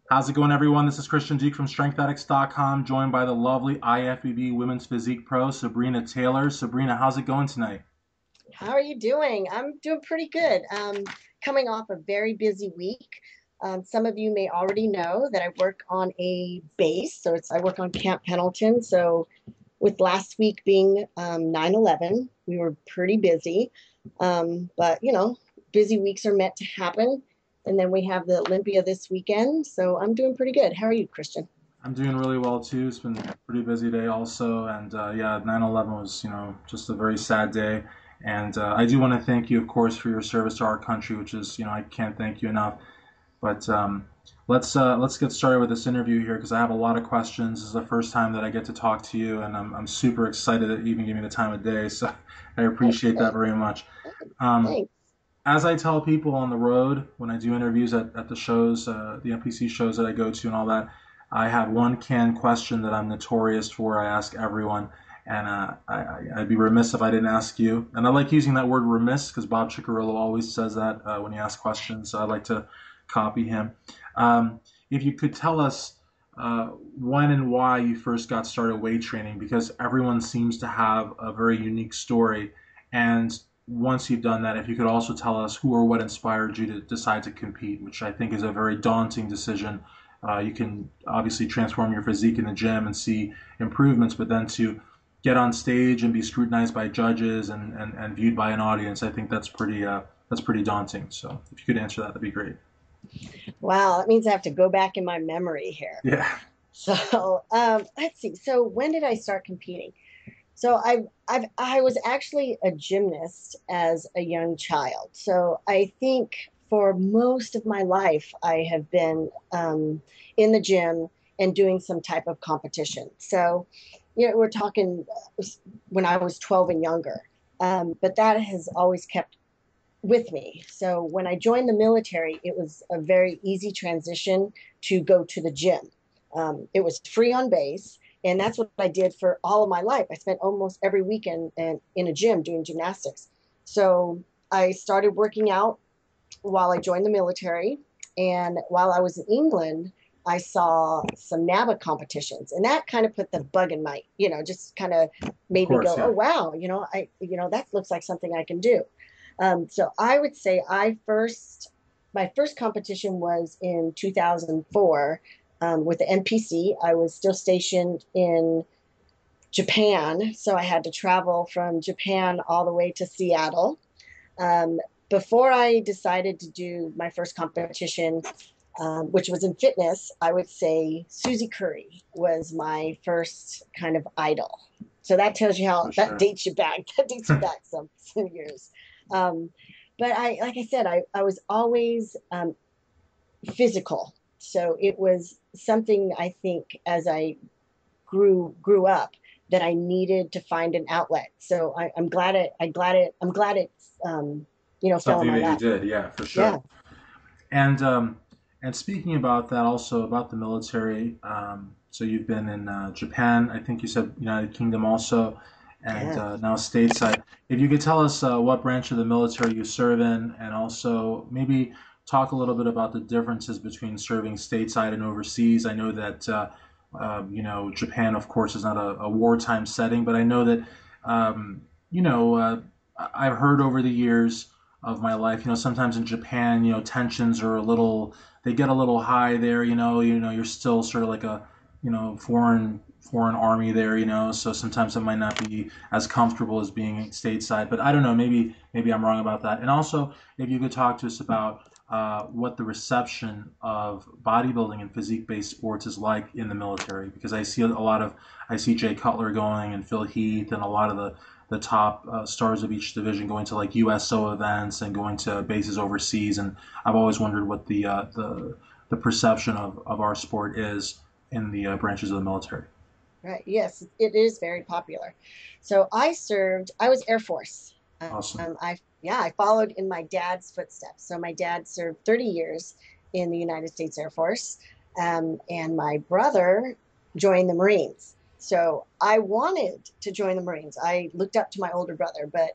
How's it going, everyone? This is Christian Duke from StrengthAddicts.com, joined by the lovely IFBB Women's Physique Pro, Sabrina Taylor. Sabrina, how's it going tonight? How are you doing? I'm doing pretty good. Coming off a very busy week. Some of you may already know that I work on a base, so I work on Camp Pendleton. So with last week being 9/11, we were pretty busy. But busy weeks are meant to happen. And then we have the Olympia this weekend. So I'm doing pretty good. How are you, Christian? I'm doing really well too. It's been a pretty busy day also, and yeah, 9/11 was, just a very sad day. And I do want to thank you, of course, for your service to our country, which is, I can't thank you enough. But let's get started with this interview here because I have a lot of questions. This is the first time that I get to talk to you, and I'm super excited that you even give me the time of day. So I appreciate that very much. Um, Thanks. as I tell people on the road when I do interviews at the shows, the NPC shows that I go to and all that, I have one canned question that I'm notorious for. I ask everyone, and I'd be remiss if I didn't ask you. And I like using that word remiss because Bob Chicarillo always says that when he asks questions. So I like to copy him. If you could tell us when and why you first got started weight training, because everyone seems to have a very unique story. And once you've done that, if you could also tell us who or what inspired you to decide to compete, which I think is a very daunting decision. You can obviously transform your physique in the gym and see improvements, but then to get on stage and be scrutinized by judges and viewed by an audience, I think that's pretty daunting. So if you could answer that, that'd be great. Wow, that means I have to go back in my memory here. Yeah, So let's see. So when did I start competing? So I was actually a gymnast as a young child. So I think for most of my life I have been in the gym and doing some type of competition. So we're talking when I was 12 and younger, but that has always kept with me. So when I joined the military, it was a very easy transition to go to the gym. It was free on base, and that's what I did for all of my life. I spent almost every weekend in a gym doing gymnastics. So I started working out while I joined the military, and while I was in England, I saw some NABA competitions, and that kind of put the bug in my, just kind of of made me course, go, oh yeah. wow, that looks like something I can do. So I would say my first competition was in 2004 with the NPC. I was still stationed in Japan, so I had to travel from Japan all the way to Seattle. Um, Before I decided to do my first competition, which was in fitness, I would say Susie Curry was my first kind of idol. So that tells you how For that sure. dates you back. That dates you back some years. Um, but like I said, I was always physical. So it was something I think as I grew up that I needed to find an outlet. So I'm glad it's fell in Something my that you lap. did, yeah, for Yeah, sure. And and speaking about that, also about the military. So you've been in Japan, I think you said United Kingdom also, and yeah. now stateside. If you could tell us what branch of the military you serve in, and also maybe talk a little bit about the differences between serving stateside and overseas. I know that Japan, of course, is not a wartime setting, but I know that you know I've heard over the years of my life. Sometimes in Japan, tensions are they get a little high there. You're still sort of like a, foreign army there. So sometimes it might not be as comfortable as being stateside. But I don't know. Maybe I'm wrong about that. And also, if you could talk to us about what the reception of bodybuilding and physique-based sports is like in the military, because I see Jay Cutler going and Phil Heath and a lot of the top stars of each division going to like USO events and going to bases overseas. And I've always wondered what the perception of our sport is in the branches of the military. Right. Yes, it is very popular. So I was Air Force. Awesome. I followed in my dad's footsteps. So my dad served 30 years in the United States Air Force, and my brother joined the Marines. So I wanted to join the Marines. I looked up to my older brother, but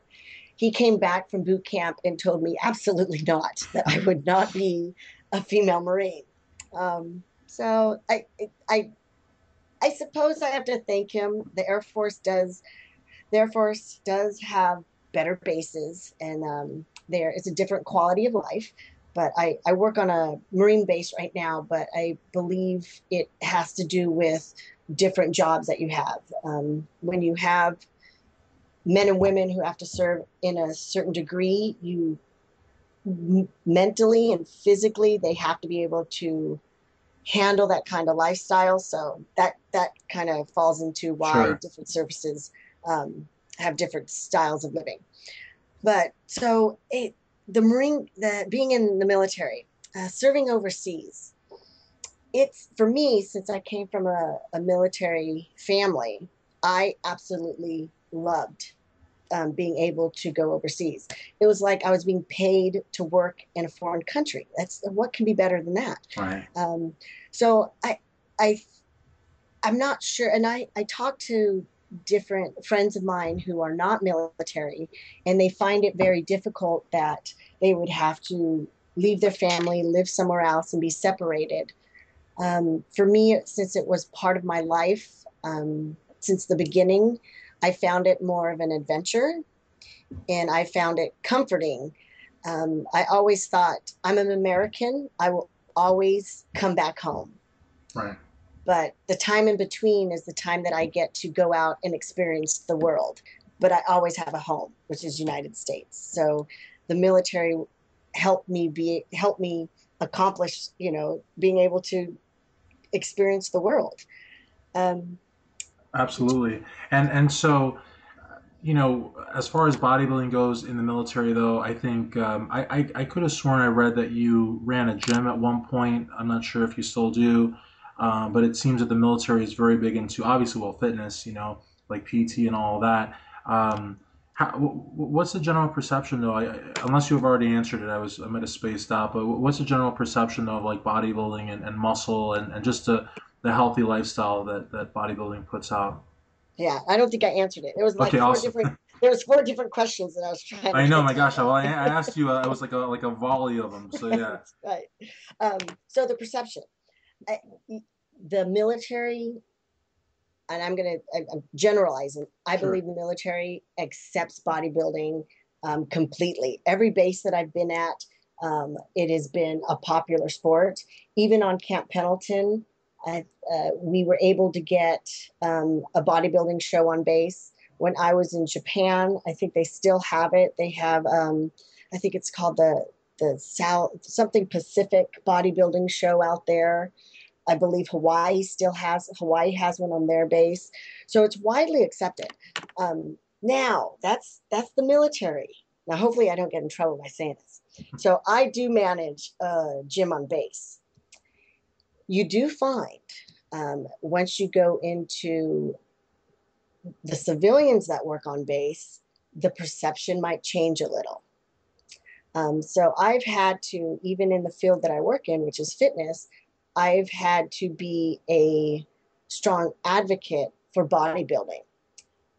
he came back from boot camp and told me absolutely not, that I would not be a female Marine. So I I suppose I have to thank him. The Air Force does have better bases, and there it's a different quality of life. But I work on a Marine base right now, but I believe it has to do with different jobs that you have. When you have men and women who have to serve in a certain degree, you mentally and physically, they have to be able to handle that kind of lifestyle. So that kind of falls into why Sure. different services have different styles of living. But so the being in the military, serving overseas, it's for me since I came from a military family, I absolutely loved being able to go overseas. It was like I was being paid to work in a foreign country. That's what can be better than that. Right. Um, so I I'm not sure, and I talk to different friends of mine who are not military, and they find it very difficult that they would have to leave their family, live somewhere else, and be separated. For me, since it was part of my life since the beginning, I found it more of an adventure and I found it comforting. I always thought, I'm an American, I will always come back home. Right. But the time in between is the time that I get to go out and experience the world. But I always have a home, which is United States. So the military helped me accomplish, being able to experience the world. Um, Absolutely. And so, as far as bodybuilding goes in the military, though, I think I could have sworn I read that you ran a gym at one point. I'm not sure if you still do, but it seems that the military is very big into obviously well fitness, like PT and all of that. What's the general perception though? Unless you've already answered it, I might have spaced out. But what's the general perception though of like bodybuilding and muscle and just the healthy lifestyle that bodybuilding puts out? yeah, I don't think I answered it. It was like Okay, awesome. there was four different questions that I was trying to I know, get my to. gosh. Well, I asked you. I was like a volley of them. So yeah, Right. Um, so the perception, I, the military, and I'm generalizing. I sure. believe the military accepts bodybuilding completely. Every base that I've been at, it has been a popular sport. Even on Camp Pendleton, we were able to get a bodybuilding show on base. When I was in Japan, I think they still have it. They have, I think it's called the South something Pacific bodybuilding show out there. I believe Hawaii has one on their base, so it's widely accepted. Now that's the military. Now, hopefully, I don't get in trouble by saying this. So I do manage a gym on base. You do find once you go into the civilians that work on base, the perception might change a little. So I've had to, even in the field that I work in, which is fitness, I've had to be a strong advocate for bodybuilding.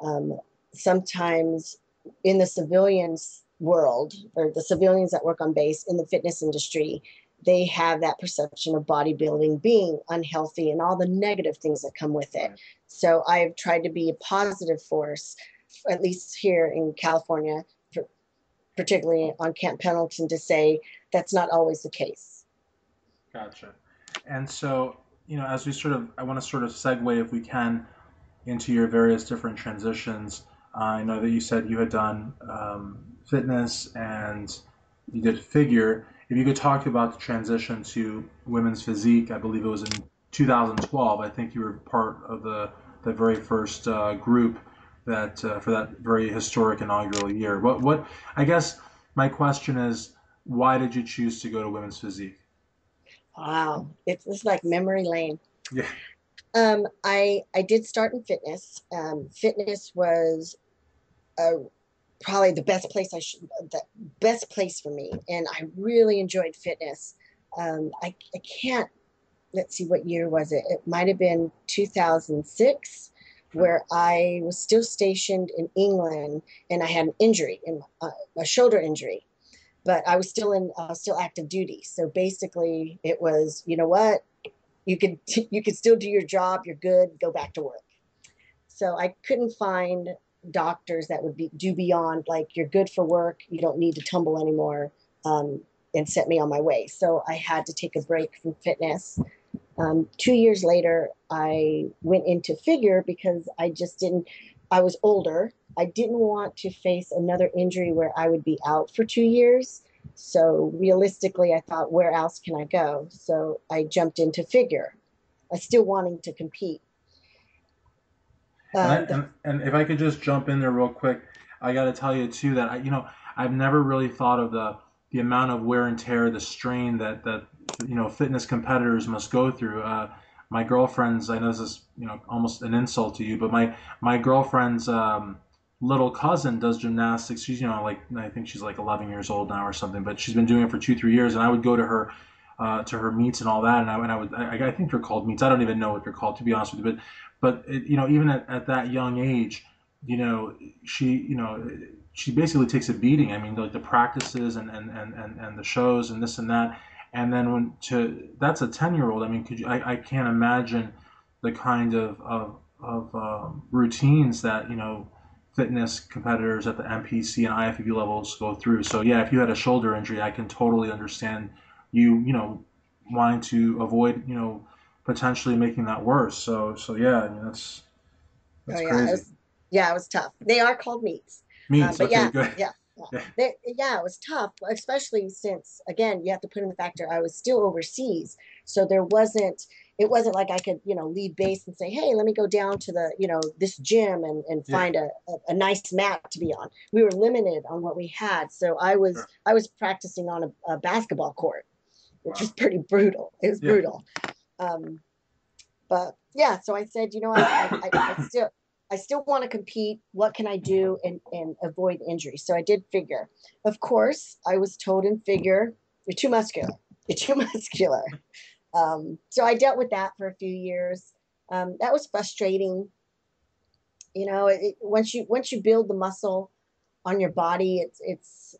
Um, Sometimes in the civilians world or the civilians that work on base in the fitness industry, they have that perception of bodybuilding being unhealthy and all the negative things that come with it. Right. So I've tried to be a positive force, at least here in California, particularly on Camp Pendleton, to say that's not always the case. Gotcha. And so, as I want to sort of segue if we can into your various different transitions. I know that you said you had done fitness and you did figure. If you could talk about the transition to women's physique, I believe it was in 2012. I think you were part of the very first group that for that very historic inaugural year. I guess my question is, why did you choose to go to women's physique? Wow, it's like memory lane. Yeah. I did start in fitness. Fitness was a probably the best place for me, and I really enjoyed fitness. I can't let's see what year was it. It might have been 2006, Sure. where I was still stationed in England, and I had an injury in a shoulder injury, but I was still active duty. So basically, it was, you know what? you could still do your job. You're good. Go back to work. So I couldn't find doctors that would do beyond like, you're good for work. You don't need to tumble anymore, and set me on my way. So I had to take a break from fitness. 2 years later, I went into figure because I was older. I didn't want to face another injury where I would be out for 2 years. So realistically, I thought, where else can I go? So I jumped into figure. I still wanting to compete. And I The and if I could just jump in there real quick, I got to tell you too that I've never really thought of the amount of wear and tear, the strain that fitness competitors must go through. My girlfriend's, I know this is almost an insult to you, but my girlfriend's little cousin does gymnastics. She's like, I think she's like 11 years old now or something, but she's been doing it for 2 3 years, and I would go to her meets and all that, and I think they're called meets. I don't even know what they're called, to be honest with you, but even at that young age, you know, she you know she basically takes a beating. I mean, like the practices and the shows and this and that, and then that's a 10-year old. I mean, I can't imagine the kind of routines that fitness competitors at the NPC and IFBB levels go through. So yeah, if you had a shoulder injury, I can totally understand wanting to avoid potentially making that worse. So yeah, I mean Oh that's yeah, crazy. it was tough. They are called meets, Meats, but okay, yeah, good. yeah, yeah. Yeah, Yeah, it was tough, especially since again you have to put in the factor I was still overseas, so it wasn't like I could leave base and say, hey, let me go down to the this gym and yeah, find a nice mat to be on. We were limited on what we had, so sure. I was practicing on a basketball court, which was Wow. pretty brutal. It was Yeah, brutal. Um, but yeah, so I said, I still want to compete. What can I do and avoid injury? So I did figure. Of course, I was told in figure, you're too muscular. You're too muscular. So I dealt with that for a few years. That was frustrating. Once you build the muscle on your body,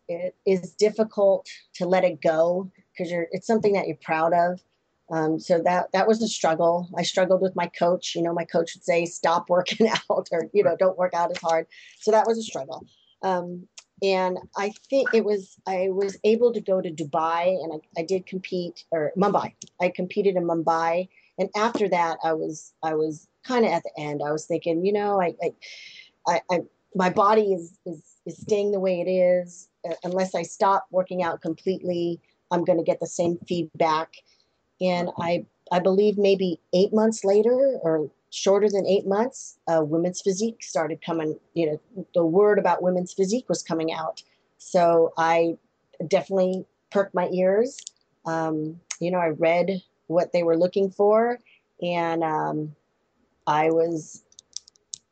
it is difficult to let it go because it's something that you're proud of. So that was a struggle. I struggled with my coach. My coach would say, stop working out, or right. don't work out as hard. So that was a struggle. And I think I was able to go to Dubai, and I did compete, or Mumbai. I competed in Mumbai, and after that, I was kind of at the end. I was thinking, I my body is staying the way it is. Unless I stop working out completely, I'm going to get the same feedback. And I believe maybe 8 months later, or shorter than 8 months, women's physique started coming. The word about women's physique was coming out. So I definitely perked my ears. I read what they were looking for, and I was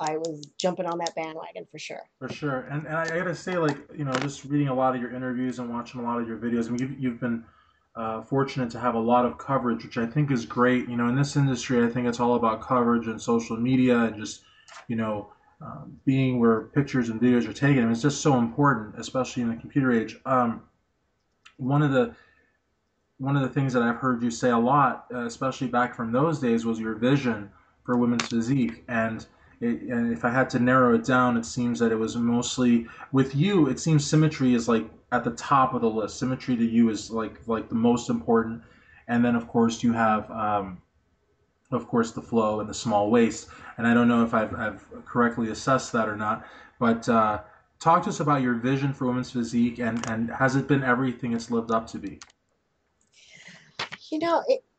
I was jumping on that bandwagon for sure. For sure. And I gotta say, like, just reading a lot of your interviews and watching a lot of your videos, I mean, you've been fortunate to have a lot of coverage, which I think is great. In this industry, I think it's all about coverage and social media and just, you know, being where pictures and videos are taken. I mean, it's just so important, especially in the computer age. One of the one of the things that I've heard you say a lot, especially back from those days, was your vision for women's physique. And if I had to narrow it down, it seems that it was mostly with you. It seems symmetry is like at the top of the list. Symmetry to you is like the most important, and then of course you have of course the flow and the small waist. And I don't know if I've correctly assessed that or not, but talk to us about your vision for women's physique, and has it been everything it's lived up to be?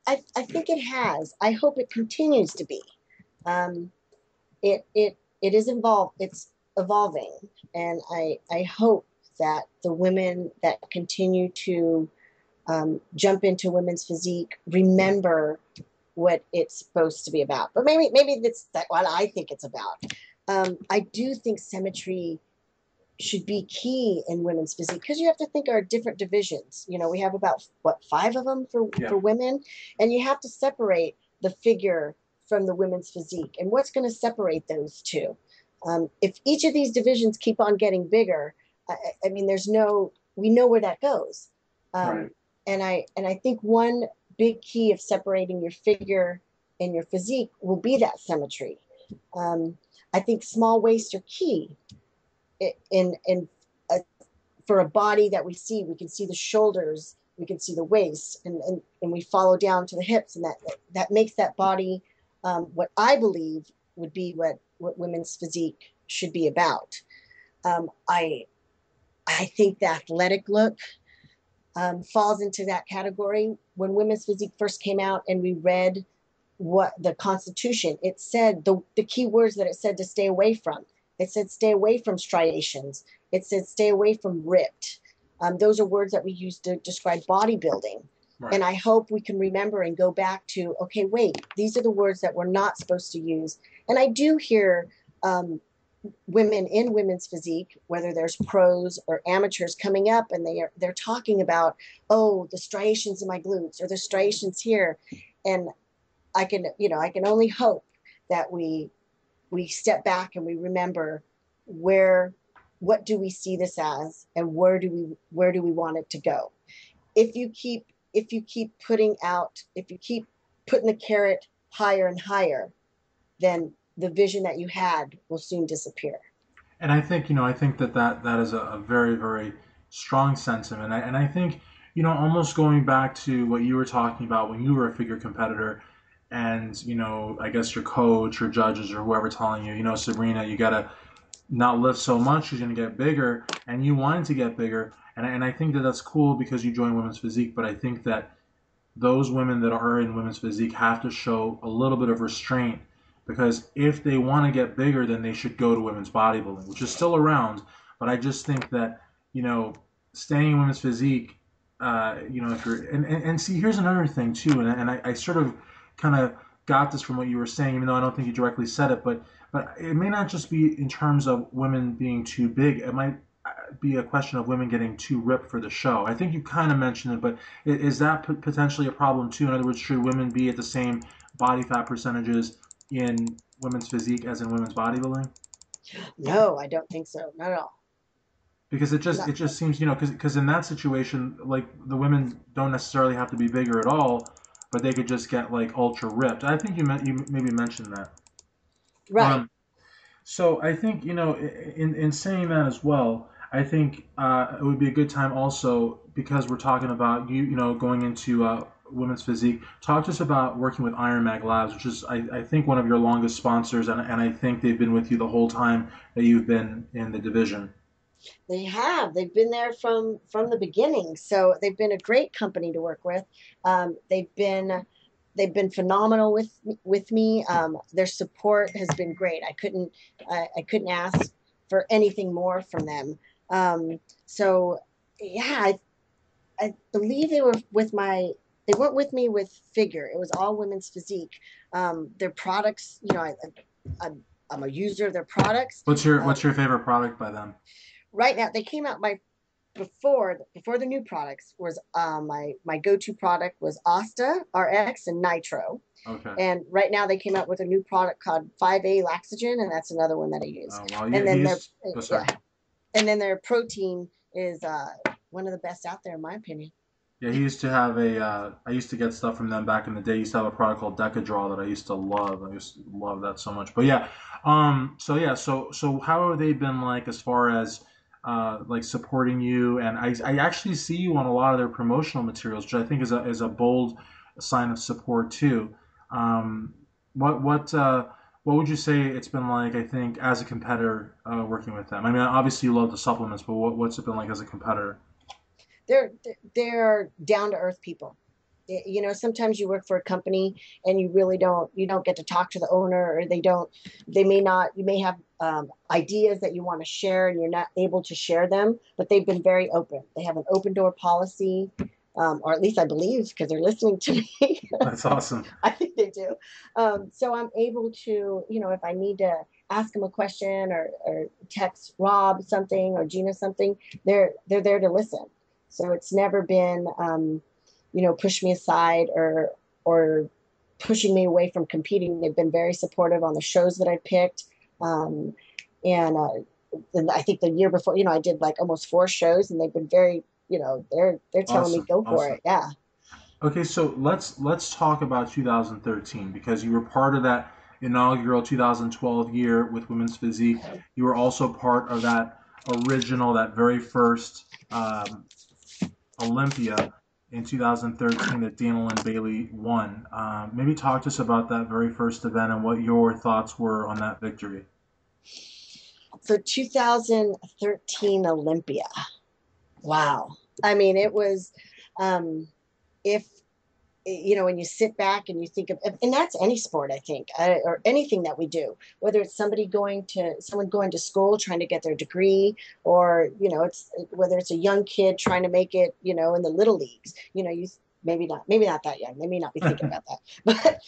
I think it has. I hope it continues to be. Um, it is involved. It's evolving, and I hope that the women that continue to jump into women's physique remember what it's supposed to be about. But maybe that's what I think it's about. I do think symmetry should be key in women's physique because you have to think our different divisions. We have about what, five of them Yeah, for women, and you have to separate the figure from the women's physique. And what's going to separate those two? If each of these divisions keep on getting bigger, I mean, we know where that goes. right. Um, and I think one big key of separating your figure and your physique will be that symmetry. Um, I think small waists are key in for a body that we see. We can see the shoulders, we can see the waist, and we follow down to the hips, and that makes that body what I believe would be what women's physique should be about. Um, I I think the athletic look falls into that category. When women's physique first came out, and we read what the Constitution, it said the key words that it said to stay away from. It said stay away from striations. It said stay away from ripped. Those are words that we use to describe bodybuilding. Right. And I hope we can remember and go back to, okay, wait, these are the words that we're not supposed to use. And I do hear um, women in women's physique, whether there's pros or amateurs coming up, and they're talking about, oh, the striations in my glutes or the striations here. And I can only hope that we step back and we remember where what do we see this as, and where do we want it to go. If you keep putting the carrot higher and higher, then the vision that you had will soon disappear. And I think, I think that is a very, very strong sentiment. And I think, almost going back to what you were talking about when you were a figure competitor, and, I guess your coach or judges or whoever telling you, Sabrina, you got to not lift so much, you're going to get bigger, and you wanted to get bigger. And I think that that's cool because you joined women's physique, but I think that those women that are in women's physique have to show a little bit of restraint, because if they want to get bigger, then they should go to women's bodybuilding, which is still around. But I just think that, you know, staying in women's physique, if you're, and see, here's another thing too, and I sort of kind of got this from what you were saying, even though I don't think you directly said it, but it may not just be in terms of women being too big. It might be a question of women getting too ripped for the show. I think you kind of mentioned it, but is that potentially a problem too? In other words, should women be at the same body fat percentages in women's physique as in women's bodybuilding? No, I don't think so. Not at all. Because Not, it just seems, because in that situation, like, the women don't necessarily have to be bigger at all, but they could just get like ultra ripped. I think you maybe mentioned that. right. Um, So I think, in saying that as well, I think it would be a good time also, because we're talking about going into women's physique. Talk to us about working with Iron Mag Labs, which is I think one of your longest sponsors, and I think they've been with you the whole time that you've been in the division. They have. They've been there from the beginning. So they've been a great company to work with. They've been phenomenal with me. Their support has been great. I couldn't ask for anything more from them. So yeah, I believe they went with me with figure. It was all women's physique. Their products, I'm a user of their products. What's your favorite product by them? Right now, they came out by before the new products was my go-to product was Asta RX and Nitro. Okay. And right now they came out with a new product called 5A Laxogen, and that's another one that I use. Well, And then their he's. Oh, sorry. yeah, and then their protein is one of the best out there in my opinion. Yeah, he used to have a. I used to get stuff from them back in the day. He used to have a product called Decadraw that I used to love. I used to love that so much. But yeah, so yeah, so how have they been like as far as like supporting you? And I actually see you on a lot of their promotional materials, which I think is a bold sign of support too. Um, what what uh, what would you say it's been like? I think as a competitor working with them. I mean, obviously you love the supplements, but what's it been like as a competitor? they're they're down to earth people. Sometimes you work for a company and you don't get to talk to the owner, or they may not, you may have ideas that you want to share and you're not able to share them, but they've been very open. They have an open door policy, or at least I believe, because they're listening to me. That's awesome. I think they do. So I'm able to, if I need to ask them a question, or text Rob something or Gina something, they're there to listen. So it's never been, push me aside, or pushing me away from competing. They've been very supportive on the shows that I picked. Um, and I think the year before, I did like almost 4 shows, and they've been very, they're telling me Awesome. go for Awesome. it. Yeah. Okay, so let's talk about 2013 because you were part of that inaugural 2012 year with Women's Physique. You were also part of that original, that very first Olympia in 2013 that Daniel and Bailey won. Maybe talk to us about that very first event and what your thoughts were on that victory. So 2013 Olympia. Wow. I mean, it was, um, if when you sit back and you think of, and that's any sport, I think, or anything that we do, whether it's someone going to school trying to get their degree, or it's whether it's a young kid trying to make it, in the little leagues. You maybe not that young. They may not be thinking about that, but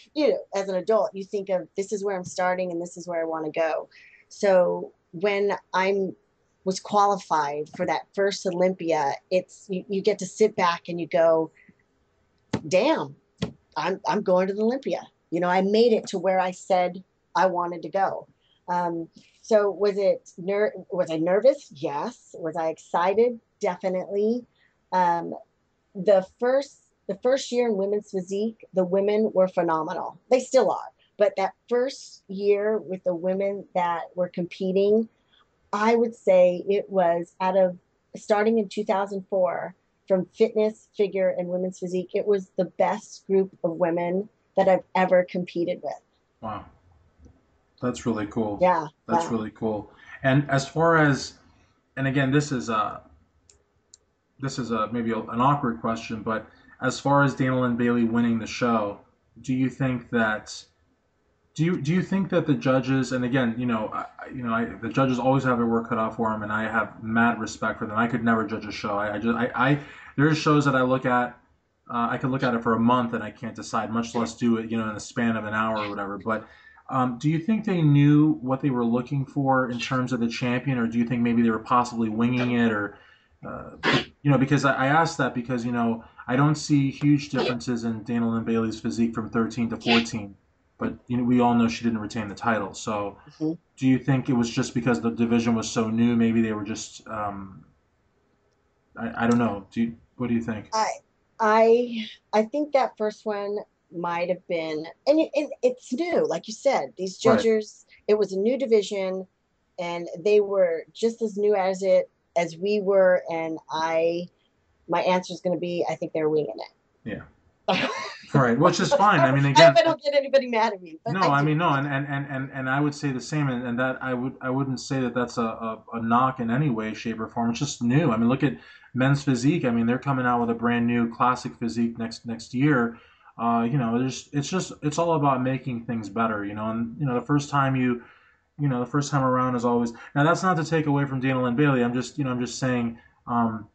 as an adult, you think of, this is where I'm starting and this is where I want to go. So when I'm was qualified for that first Olympia, you get to sit back and you go, damn, I'm going to the Olympia. I made it to where I said I wanted to go. Um, so was I nervous? Yes. Was I excited? Definitely. Um, the first year in women's physique, the women were phenomenal. They still are. But that first year with the women that were competing, I would say it was, out of starting in 2004, from fitness, figure, and women's physique, it was the best group of women that I've ever competed with. Wow, that's really cool. Yeah, That's yeah. really cool. And as far as, and again, this is maybe an awkward question, but as far as Daniel and Bailey winning the show, do you think that do you think that the judges, and again, the judges always have their work cut out for them, and I have mad respect for them. I could never judge a show. There's shows that I look at, I could look at it for a month and I can't decide, much less do it, in the span of an hour or whatever. But do you think they knew what they were looking for in terms of the champion, or do you think maybe they were possibly winging it, or because I asked that because I don't see huge differences in Daniel and Bailey's physique from 13 to 14, but we all know she didn't retain the title. So Mhm. do you think it was just because the division was so new? Maybe they were just I don't know. What do you think? I I think that first one might have been, and it's new, like you said. These Right. judges, it was a new division, and they were just as new as we were. And my answer is going to be, I think they're winging Yeah. it. Right. Which is fine. I mean, I hope again, I don't get anybody mad at me, but no, I I do. mean no, and I would say the same, and that I wouldn't say that that's a knock in any way, shape, or form. It's just new. I mean, look at men's physique. I mean, they're coming out with a brand new classic physique next year. It's all about making things better. And the first time around is always. Now that's not to take away from Daniel and Bailey. I'm just saying. Um,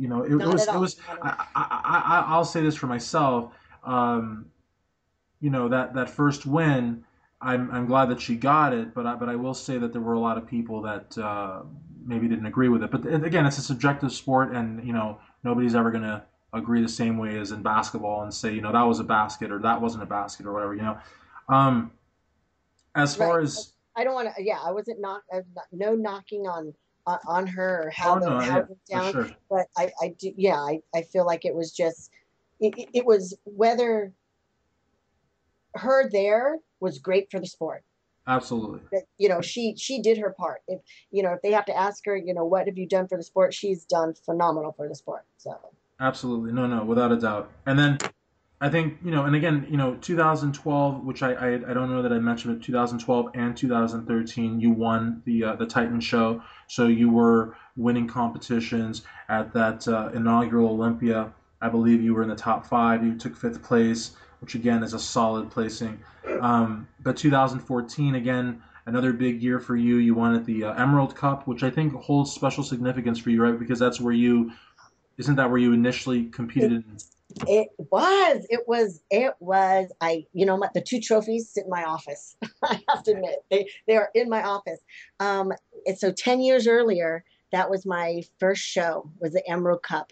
it Not was at it all. was. Not at all. I'll say this for myself. Um, that first win, I'm glad that she got it, but I will say that there were a lot of people that maybe didn't agree with it. But again, it's a subjective sport, and nobody's ever gonna agree the same way as in basketball and say that was a basket or that wasn't a basket or whatever. Um, as far Right. as I don't want to. Yeah, I wasn't no knocking on her, or oh no, how yeah, it went for down. sure, But I do. Yeah, I feel like it was just, it was, whether her there was great for the sport. absolutely. That she did her part. If they have to ask her, what have you done for the sport, she's done phenomenal for the sport. So Absolutely. No, no, without a doubt. And then I think, and again, 2012, which I don't know that I mentioned it, 2012 and 2013, you won the Titan show. So you were winning competitions at that inaugural Olympia. I believe you were in the top five. You took fifth place, which again is a solid placing. But 2014, again, another big year for you. You won at the Emerald Cup, which I think holds special significance for you, right? Because that's where isn't that where you initially competed it in? it was the two trophies sit in my office. I have to admit, they are in my office. um and so 10 years earlier, that was my first show, was the Emerald Cup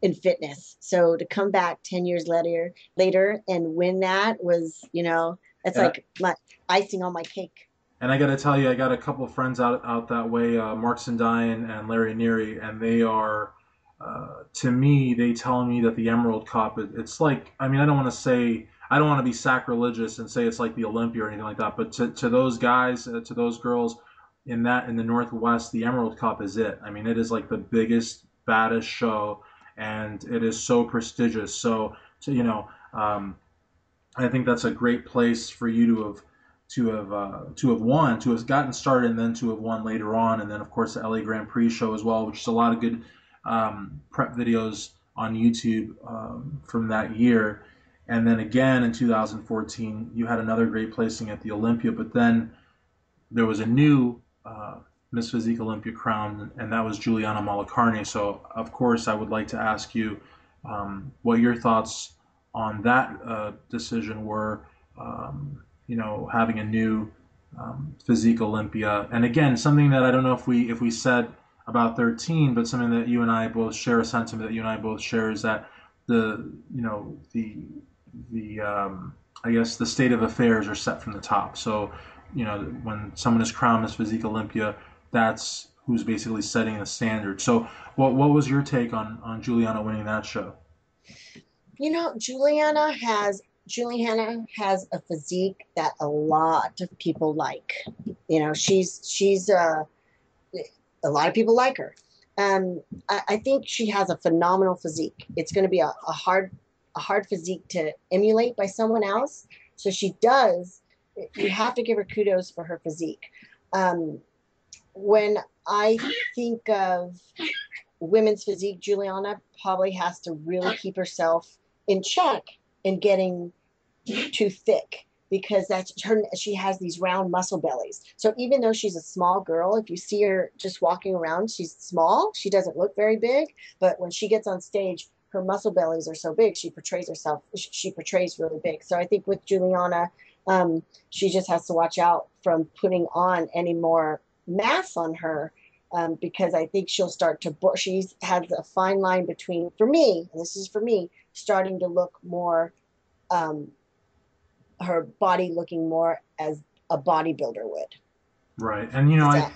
in fitness. So to come back 10 years later and win that was, it's And I, like my icing on my cake. and I got to tell you, I got a couple of friends out that way, Mark Sindine and Larry Neary, and they are to me, they tell me that the Emerald Cup, it's like, I mean, I don't want to say, I don't want to be sacrilegious and say it's like the Olympia or anything like that, but to those guys, to those girls in the Northwest, the Emerald Cup is it. I mean, it is like the biggest, baddest show, and it is so prestigious. So I think that's a great place for you to have won, to have gotten started, and then to have won later on, and then of course the LA Grand Prix show as well, which is a lot of good prep videos on YouTube from that year. And then again in 2014, you had another great placing at the Olympia, but then there was a new Miss Physique Olympia crown, and that was Juliana Malacarne. So, of course, I would like to ask you what your thoughts on that decision were. Having a new Physique Olympia, and again, something that I don't know if we said about 13, but something that you and I both share, a sentiment that you and I both share, is that the you know the I guess the state of affairs are set from the top. So when someone is crowned as Physique Olympia, that's who's basically setting the standard. So what was your take on Juliana winning that show? You know, Juliana has a physique that a lot of people like. You know, she's a lot of people like her. I think she has a phenomenal physique. It's going to be a hard physique to emulate by someone else. So she does. You have to give her kudos for her physique. Um, when I think of women's physique, Juliana probably has to really keep herself in check and getting too thick because that's her. She has these round muscle bellies. So even though she's a small girl, if you see her just walking around, she's small. She doesn't look very big, but when she gets on stage, her muscle bellies are so big. She portrays herself. She portrays really big. So I think with Juliana, she just has to watch out from putting on any more mass on her because I think she'll start to. She has a fine line between, for me, and this is for me, starting to look more um, her body looking more as a bodybuilder would. Right, and Is that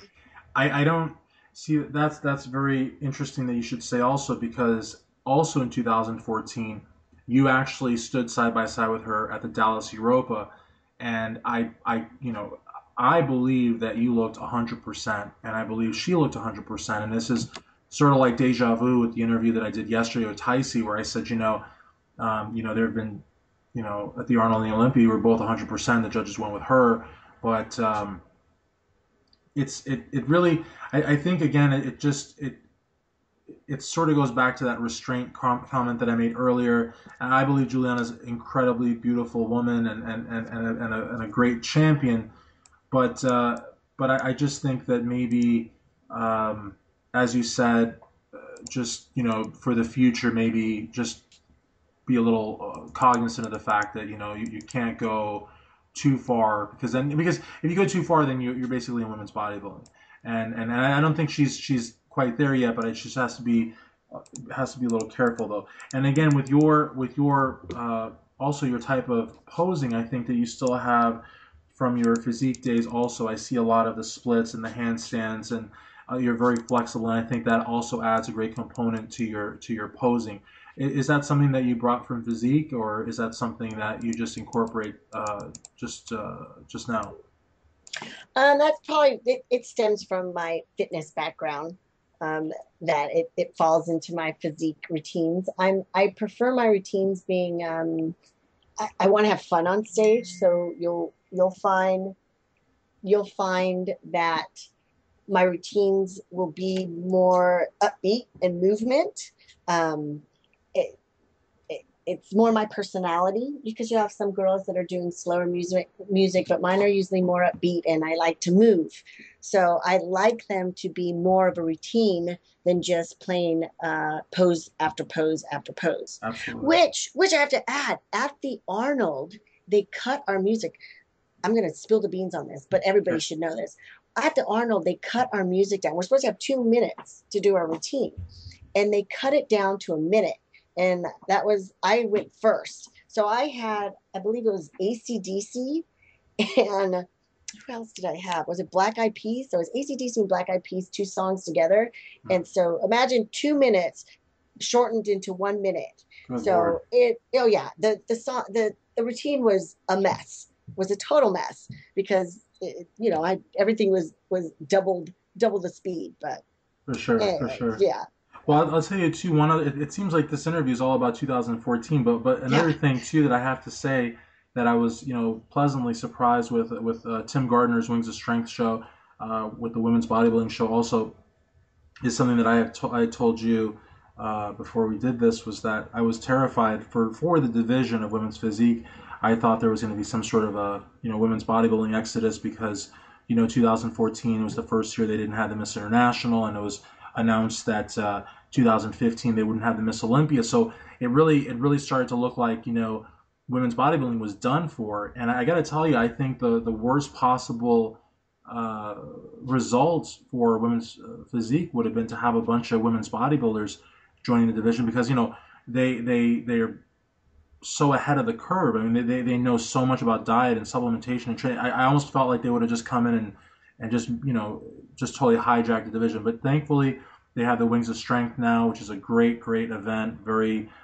I don't see that's very interesting that you should say also, because also in 2014 you actually stood side by side with her at the Dallas Europa, and I believe that you looked 100%, and I believe she looked 100%, and this is sort of like deja vu with the interview that I did yesterday with Ticey, where I said, there have been, at the Arnold and the Olympia, we were both 100%. The judges went with her, but it really, I think again, it sort of goes back to that restraint comment that I made earlier. And I believe Juliana's an incredibly beautiful woman, and a great champion. But I just think that maybe, as you said, just for the future, maybe just be a little cognizant of the fact that you can't go too far, because if you go too far, then you're basically in women's bodybuilding, and I don't think she's quite there yet, but it just has to be a little careful though. And again, with your also your type of posing, I think that you still have from your physique days. Also, I see a lot of the splits and the handstands, and you're very flexible, and I think that also adds a great component to your posing. Is that something that you brought from physique, or is that something that you just incorporate just now? that's probably it stems from my fitness background. Um, that it falls into my physique routines. I prefer my routines being I want to have fun on stage, so you'll find that my routines will be more upbeat and movement. Um, it, it's more my personality because you have some girls that are doing slower music, but mine are usually more upbeat and I like to move. So I like them to be more of a routine than just playing pose after pose after pose. Absolutely. Which I have to add, at the Arnold, they cut our music. I'm going to spill the beans on this, but everybody Sure. should know this. At the Arnold, they cut our music down. We're supposed to have 2 minutes to do our routine, and they cut it down to a minute. And that was, I went first. So I had, I believe it was ACDC, and who else did I have? Was it Black Eyed Peas? So it was ACDC and Black Eyed Peas, two songs together. And so imagine 2 minutes. shortened into 1 minute. Good Lord. So oh yeah, the song, the routine was a mess, was a total mess because everything was double the speed. But For sure, for anyway, sure. yeah, Well, I'll tell you too. One of it seems like this interview is all about 2014, but yeah, another thing too that I have to say that I was pleasantly surprised with Tim Gardner's Wings of Strength show, with the women's bodybuilding show also, is something that I told you before we did this, was that I was terrified for the division of women's physique. I thought there was going to be some sort of a women's bodybuilding exodus because 2014 was the first year they didn't have the Miss International, and it was announced that 2015 they wouldn't have the Miss Olympia. So it really started to look like women's bodybuilding was done for. And I got to tell you, I think the worst possible uh, results for women's physique would have been to have a bunch of women's bodybuilders joining the division, because they are so ahead of the curve. I mean, they know so much about diet and supplementation and training. I almost felt like they would have just come in and just totally hijacked the division. But thankfully, they have the Wings of Strength now, which is a great event.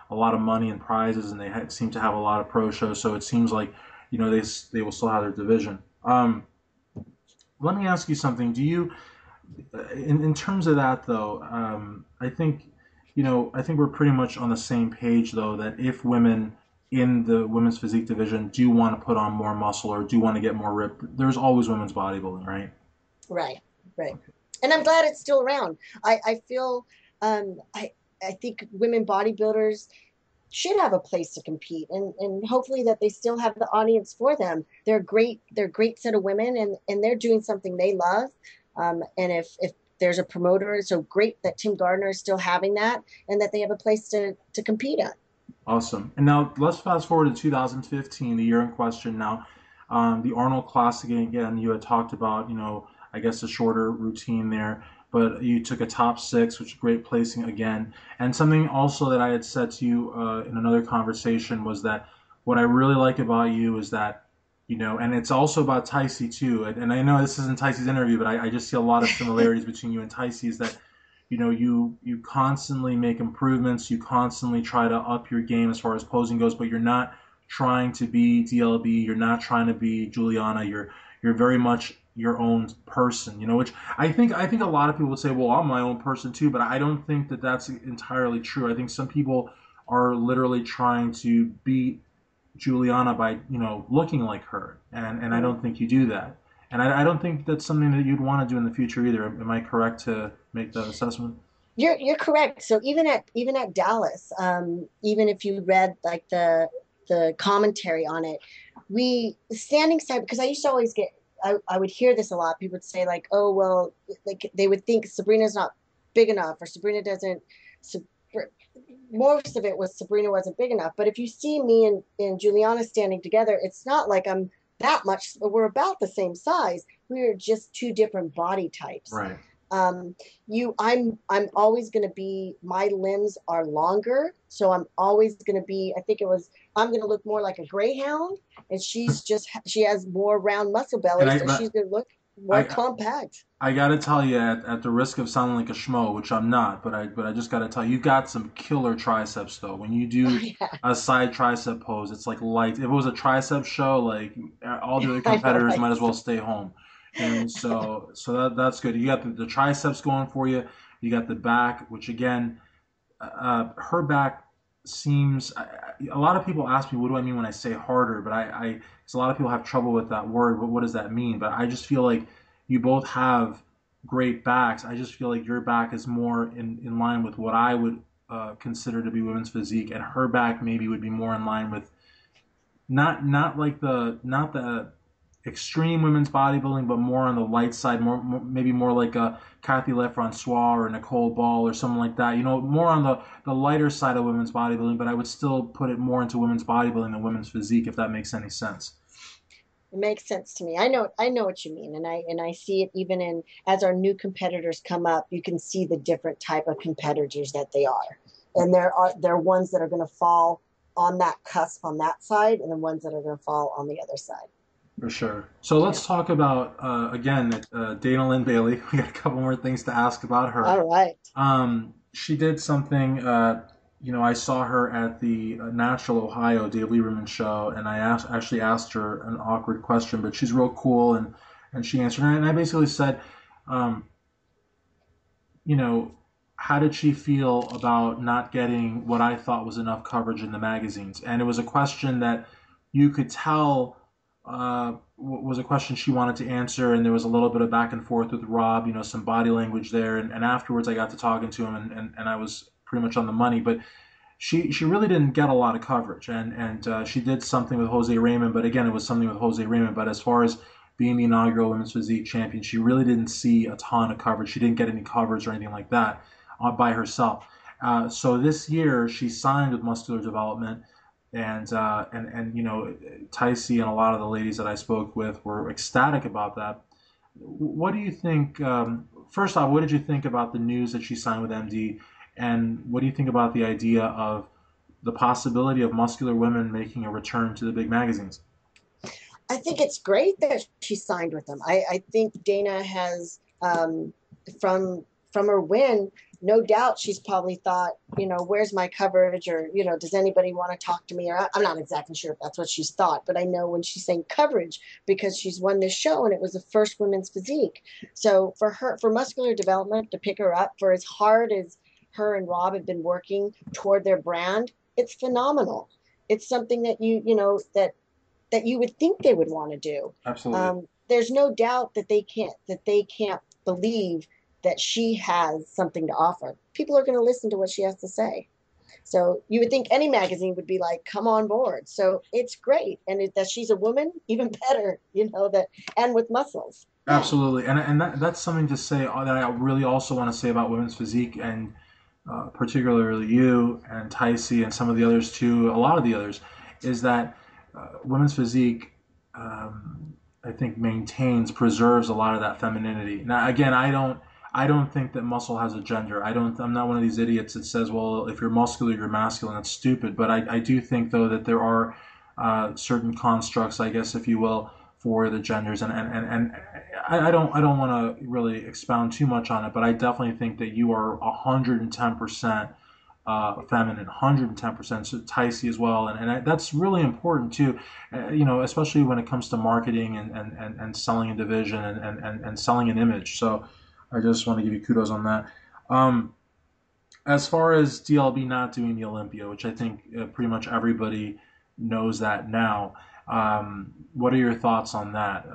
A lot of money and prizes, and seem to have a lot of pro shows. So it seems like they will still have their division. Let me ask you something. Do you, in terms of that though, I think we're pretty much on the same page though, that if women in the women's physique division do want to put on more muscle or do want to get more ripped, there's always women's bodybuilding, right? right, right. And I'm glad it's still around. I feel um, I I think women bodybuilders should have a place to compete, and hopefully that they still have the audience for them. They're a great set of women, and they're doing something they love. And if there's a promoter, so great that Tim Gardner is still having that, and that they have a place to compete at. Awesome. And now let's fast forward to 2015, the year in question. Now, the Arnold Classic again. You had talked about, I guess the shorter routine there, but you took a top six, which is great placing again. And something also that I had said to you in another conversation was that what I really like about you is that, and it's also about Ticey too. And I know this isn't Ticey's interview, but I just see a lot of similarities between you and Ticey. Is that you constantly make improvements, you constantly try to up your game as far as posing goes, but you're not trying to be DLB, you're not trying to be Juliana, you're very much your own person, which I think a lot of people would say, well, I'm my own person too, but I don't think that that's entirely true. I think some people are literally trying to beat Juliana by looking like her, and I don't think you do that, and I don't think that's something that you'd want to do in the future either. Am I correct to make that assessment? You're correct. So even at Dallas, even if you read like the commentary on it, we standing side, because I used to always get I would hear this a lot. People would say like, oh well, like they would think Sabrina's not big enough, or Sabrina doesn't. Most of it was Sabrina wasn't big enough. But if you see me and Juliana standing together, it's not like I'm that much. We're about the same size. We're just two different body types. Right. um I'm always going to be, my limbs are longer, so I'm always going to be, I think it was, I'm going to look more like a greyhound, and she has more round muscle And belly, I so she's but going to look more I compact. I gotta tell you, at the risk of sounding like a schmo, which I'm not, but I just gotta tell you, you got some killer triceps though. When you Oh, do yeah. a side tricep pose, it's like light. If it was a tricep show, like all the other I know, competitors right? might as well stay home. So that's good. You got the triceps going for you. You got the back, which again, her back seems. A lot of people ask me, what do I mean when I say harder? But because a lot of people have trouble with that word. What does that mean? But I just feel like you both have great backs. I just feel like your back is more in line with what I would consider to be women's physique, and her back maybe would be more in line with not the extreme women's bodybuilding, but more on the light side, maybe more like a Kathy Lefrancois or Nicole Ball or something like that. More on the lighter side of women's bodybuilding, but I would still put it more into women's bodybuilding than women's physique, if that makes any sense. It makes sense to me. I know what you mean, and I see it even in, as our new competitors come up, you can see the different type of competitors that they are. And there are ones that are going to fall on that cusp on that side, and the ones that are going to fall on the other side. For sure. So Yeah. let's talk about again Dana Lynn Bailey. We got a couple more things to ask about her. All right. she did something. I saw her at the Natural Ohio Dave Lieberman show, and I actually asked her an awkward question, but she's real cool, and she answered. And I basically said, um, you know, how did she feel about not getting what I thought was enough coverage in the magazines? And it was a question that you could tell was a question she wanted to answer, and there was a little bit of back and forth with Rob, some body language there. And afterwards, I got to talking to him, and I was pretty much on the money. But she really didn't get a lot of coverage, and she did something with Jose Raymond, but again, it was something with Jose Raymond. But as far as being the inaugural women's physique champion, she really didn't see a ton of coverage. She didn't get any coverage or anything like that by herself. So this year she signed with Muscular Development, and Ticey and a lot of the ladies that I spoke with were ecstatic about that. What do you think? First off, what did you think about the news that she signed with MD, and what do you think about the idea of the possibility of muscular women making a return to the big magazines? I think it's great that she signed with them. I think Dana has, from her win, no doubt she's probably thought, where's my coverage, or does anybody want to talk to me? Or I'm not exactly sure if that's what she's thought, but I know when she's saying coverage, because she's won this show and it was the first women's physique. So for her, for Muscular Development to pick her up, for as hard as her and Rob have been working toward their brand, it's phenomenal. It's something that that you would think they would want to do. Absolutely. There's no doubt that they can't believe that she has something to offer. People are going to listen to what she has to say. So you would think any magazine would be like, come on board. So it's great. And that she's a woman, even better, that, and with muscles. Yeah. Absolutely, and that's something to say that I really also want to say about women's physique, and particularly you and Ticey and some of the others too, a lot of the others, is that women's physique, I think, preserves a lot of that femininity. Now, again, I don't think that muscle has a gender. I'm not one of these idiots that says, well, if you're muscular, you're masculine. That's stupid. But I do think though that there are certain constructs, I guess, if you will, for the genders, and I don't want to really expound too much on it, but I definitely think that you are 110% feminine, 110%. So Ticey as well, and that's really important too. Especially when it comes to marketing and selling a division and selling an image. So I just want to give you kudos on that. Um, as far as DLB not doing the Olympia, which I think pretty much everybody knows that now. What are your thoughts on that?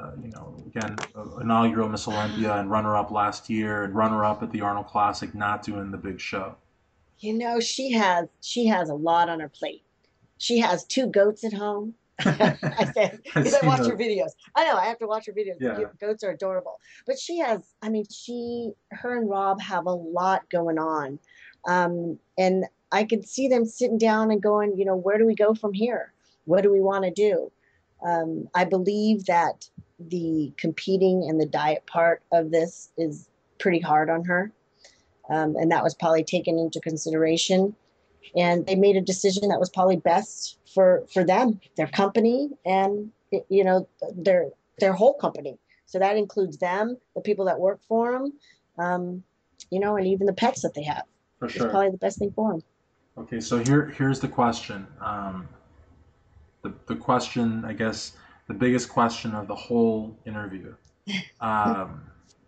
Again, inaugural Miss Olympia and runner-up last year, and runner-up at the Arnold Classic, not doing the big show. She has a lot on her plate. She has two goats at home. I said, I've because I seen watch her those. videos. I know I have to watch her videos. The Yeah, goats are adorable. But she has, I mean, her and Rob have a lot going on. And I could see them sitting down and going, where do we go from here? What do we want to do? I believe that the competing and the diet part of this is pretty hard on her. And that was probably taken into consideration, and they made a decision that was probably best for them, their company, and their whole company. So that includes them, the people that work for them, and even the pets that they have. for It's sure. probably the best thing for them. Okay, so here's the question. The question, I guess, the biggest question of the whole interview. Um,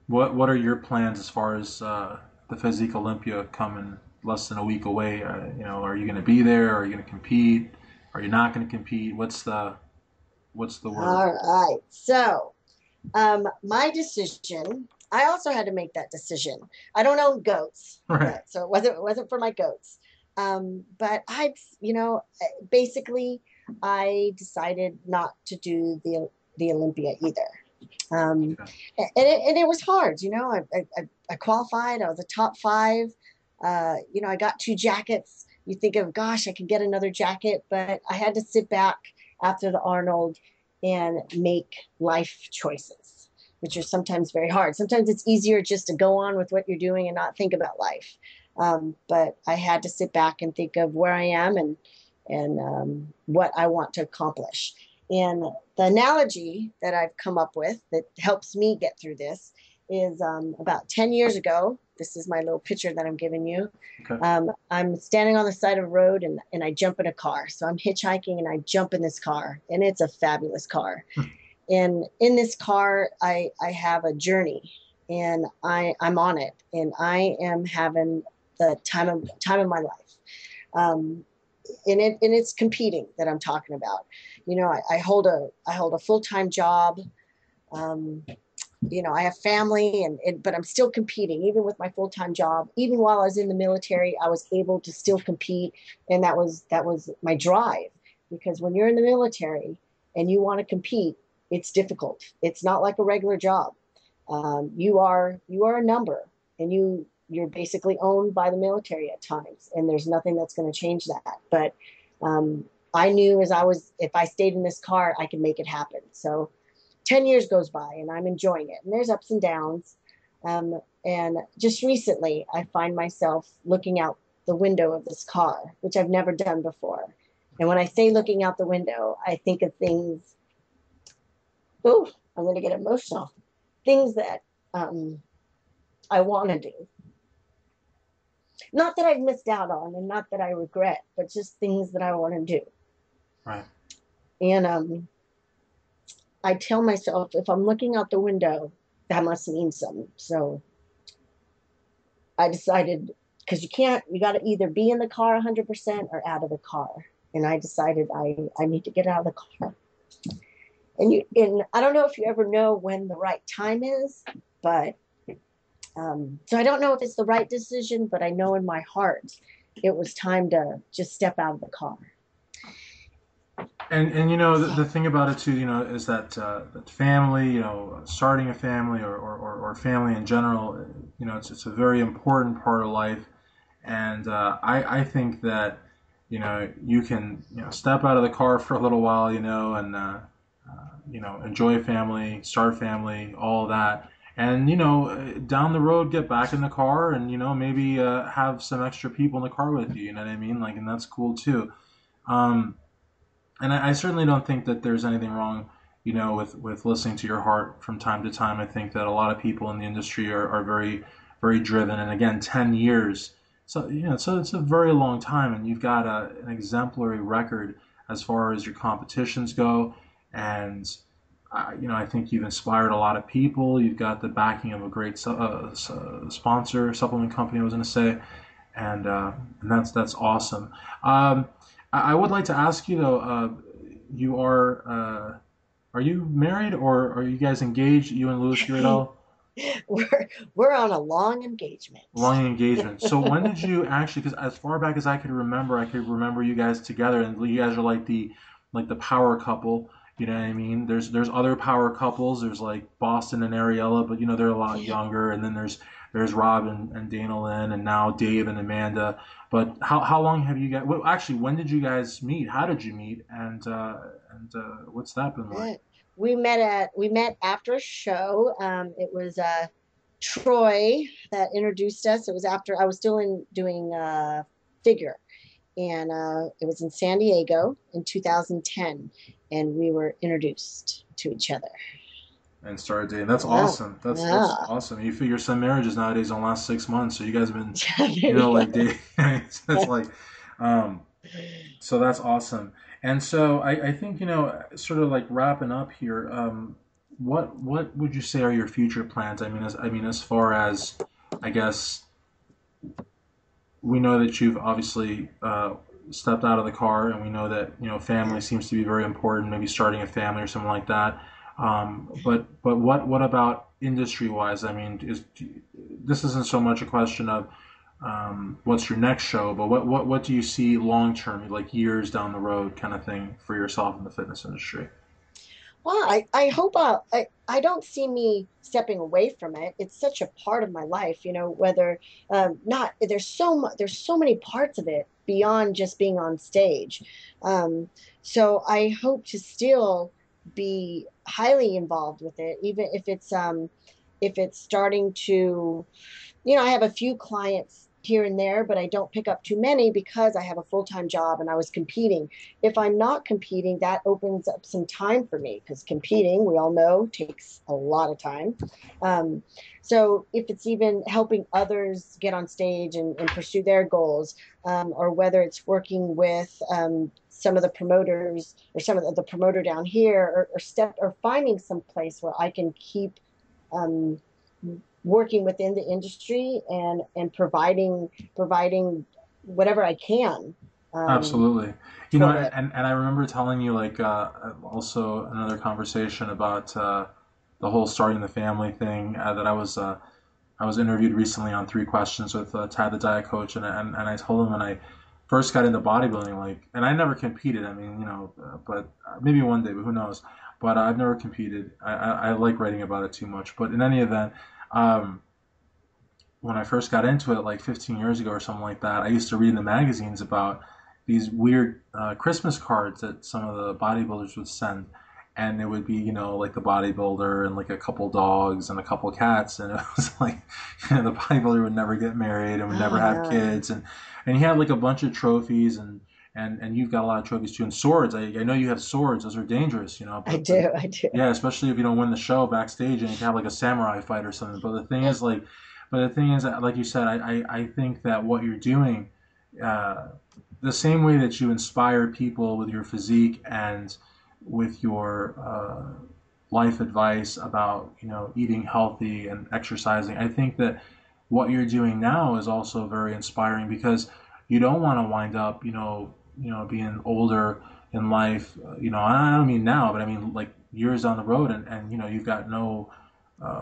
what are your plans as far as the Physique Olympia coming less than a week away? Are you going to be there? Are you going to compete? Are you not going to compete? What's the word? All right. So my decision. I also had to make that decision. I don't own goats Right. yet, so it wasn't for my goats. But basically, I decided not to do the Olympia either. Okay. And it was hard. I qualified. I was a top five. I got two jackets. You think of, gosh, I could get another jacket, but I had to sit back after the Arnold and make life choices, which are sometimes very hard. Sometimes it's easier just to go on with what you're doing and not think about life. But I had to sit back and think of where I am and what I want to accomplish. And the analogy that I've come up with that helps me get through this is about 10 years ago. This is my little picture that I'm giving you. Okay. I'm standing on the side of the road and I jump in a car. So I'm hitchhiking and I jump in this car, and it's a fabulous car. And in this car, I have a journey, and I'm on it, and I am having the time of my life. Um, and it's competing that I'm talking about. I hold a full-time job. Um, I have family, and but I'm still competing even with my full-time job. Even while I was in the military, I was able to still compete, and that was my drive. Because when you're in the military and you want to compete, it's difficult. It's not like a regular job. You are a number, and you're basically owned by the military at times, and there's nothing that's going to change that. But I knew if I stayed in this car, I could make it happen. So 10 years goes by and I'm enjoying it. And there's ups and downs. And just recently, I find myself looking out the window of this car, which I've never done before. And when I say looking out the window, I think of things, oh, I'm going to get emotional, things that I want to do. Not that I've missed out on and not that I regret, but just things that I want to do. Right. And I tell myself, if I'm looking out the window, that must mean something. So I decided, because you got to either be in the car 100% or out of the car. And I decided I need to get out of the car. And I don't know if you ever know when the right time is, but so I don't know if it's the right decision, but I know in my heart it was time to just step out of the car. And the thing about it too, is that family, starting a family or family in general, it's a very important part of life. And I think that you can step out of the car for a little while, and enjoy family, start family, all that. And down the road, get back in the car, and maybe have some extra people in the car with you. You know what I mean? Like, and that's cool too. Um, and I certainly don't think that there's anything wrong, with listening to your heart from time to time. I think that a lot of people in the industry are very, very driven. And again, 10 years. So, so it's a very long time, and you've got an exemplary record as far as your competitions go. And, I think you've inspired a lot of people. You've got the backing of a great sponsor, supplement company, I was going to say. And that's awesome. I would like to ask you though, you are you married or are you guys engaged? You and Louis Girdell? we're on a long engagement. Long engagement. So when did you actually? Because as far back as I could remember you guys together, and you guys are like the power couple. You know what I mean? There's other power couples. There's like Boston and Ariella, but they're a lot younger. And then there's Rob and Dana Lynn, and now Dave and Amanda. But how long have you guys? Well, actually, when did you guys meet? How did you meet? And what's that been like? We met after a show. It was Troy that introduced us. It was after I was still doing figure, and it was in San Diego in 2010, and we were introduced to each other. And started dating. That's Yeah, awesome. That's yeah, awesome. You figure some marriages nowadays don't last 6 months, so you guys have been, yeah. There you like go. dating. It's like, um, so that's awesome. And so I think sort of like wrapping up here. What would you say are your future plans? I mean, as far as I guess we know that you've obviously stepped out of the car, and we know that family seems to be very important. Maybe starting a family or something like that. But what about industry wise? I mean, this isn't so much a question of what's your next show, but what do you see long term, like years down the road, kind of thing for yourself in the fitness industry? Well, I hope I don't see me stepping away from it. It's such a part of my life, whether not there's so many parts of it beyond just being on stage. Um, so I hope to still be highly involved with it, even if it's starting to, I have a few clients here and there, but I don't pick up too many because I have a full-time job and I was competing. If I'm not competing, that opens up some time for me because competing, we all know, takes a lot of time. Um, so if it's even helping others get on stage and pursue their goals, or whether it's working with some of the promoters or some of the promoter down here, or finding some place where I can keep um, working within the industry and providing whatever I can Absolutely. You know, toward it. and I remember telling you like also another conversation about the whole starting the family thing that I was interviewed recently on Three Questions with Tad the diet coach, and I told him when I first got into bodybuilding, like, and I never competed. I mean, you know, but maybe one day, but who knows? But I've never competed. I like writing about it too much. But in any event, um, when I first got into it, like 15 years ago or something like that, I used to read in the magazines about these weird Christmas cards that some of the bodybuilders would send. And it would be, you know, like the bodybuilder and like a couple dogs and a couple cats. And it was like, you know, the bodybuilder would never get married and would never Oh have no, kids. And he had like a bunch of trophies and you've got a lot of trophies too. And swords, I know you have swords. Those are dangerous, you know, I but do, I do. yeah, especially if you don't win the show backstage and you can have like a samurai fight or something. But the thing is that, like you said, I think that what you're doing, uh, the same way that you inspire people with your physique and with your life advice about, you know, eating healthy and exercising, I think that what you're doing now is also very inspiring because you don't want to wind up, being older in life. You know, I don't mean now, but I mean like years down the road, and you know, you've got no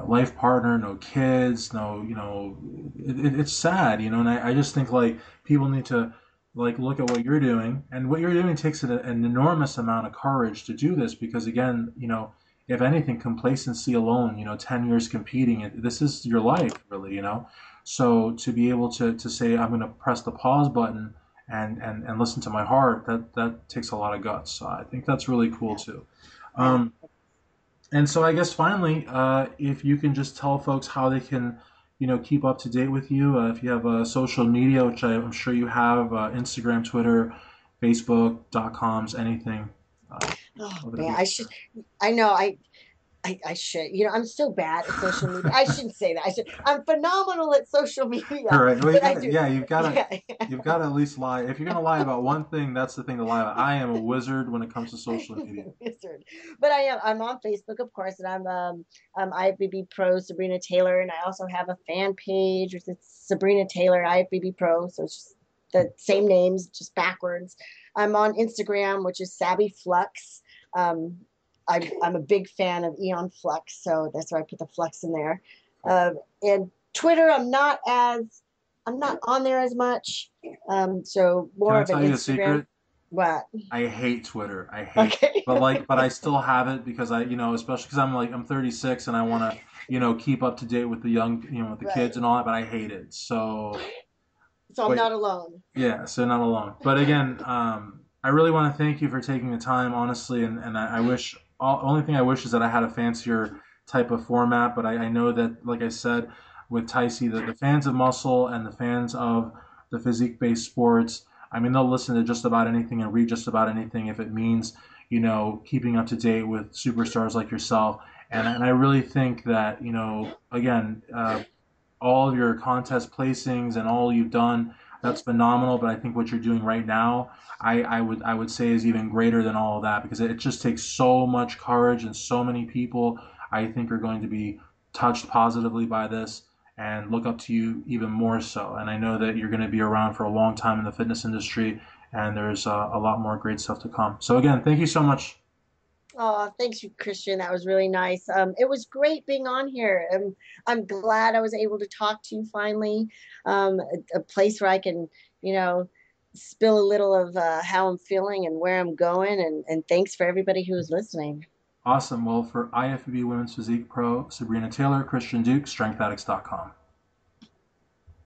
life partner, no kids, no, you know, it's sad, you know, and I just think like people need to like look at what you're doing, and what you're doing takes an enormous amount of courage to do this because again, you know, if anything, complacency alone, you know, 10 years competing, this is your life really, you know, so to be able to say I'm going to press the pause button and listen to my heart, that takes a lot of guts. So I think that's really cool Yeah, too. yeah. Um, and so I guess finally, if you can just tell folks how they can, you know, keep up to date with you, if you have social media, which I'm sure you have, Instagram, Twitter, Facebook.coms, anything, Oh that'd man, be I should. I know. I should. You know, I'm so bad at social media. I shouldn't say that. I should. I'm phenomenal at social all media, right. Well, you but I got to, do. yeah, Yeah. you've got to at least lie. If you're gonna lie about one thing, that's the thing to lie about. I am a wizard when it comes to social media. Wizard. But I am. I'm on Facebook, of course, and I'm IFBB Pro Sabrina Taylor, and I also have a fan page, which is Sabrina Taylor IFBB Pro. So it's just the same names, just backwards. I'm on Instagram, which is Sabby Flux. Um, I'm a big fan of Eon Flux, so that's why I put the flux in there. And Twitter, I'm not on there as much. So Can more I of an tell you a Instagram. secret? What? I hate Twitter. I hate, Okay. but I still have it because you know, especially because I'm 36 and I want to, you know, keep up to date with the young, you know, with the kids Right. and all that. But I hate it. So, So I'm but not alone. yeah, so not alone. But again, I really want to thank you for taking the time, honestly. And I wish, only thing I wish is that I had a fancier type of format. But I know that, like I said, with Ticey, the fans of muscle and the fans of the physique-based sports, I mean, they'll listen to just about anything and read just about anything if it means, you know, keeping up to date with superstars like yourself. And I really think that, you know, again, all of your contest placings and all you've done, that's phenomenal. But I think what you're doing right now, I would say is even greater than all of that because it just takes so much courage and so many people I think are going to be touched positively by this and look up to you even more so. And I know that you're going to be around for a long time in the fitness industry and there's a lot more great stuff to come. So again, thank you so much. Oh, thanks you, Christian. That was really nice. It was great being on here. I'm glad I was able to talk to you finally. A place where I can, you know, spill a little of how I'm feeling and where I'm going. And thanks for everybody who was listening. Awesome. Well, for IFBB Women's Physique Pro, Sabrina Taylor, Christian Duke, StrengthAddicts.com.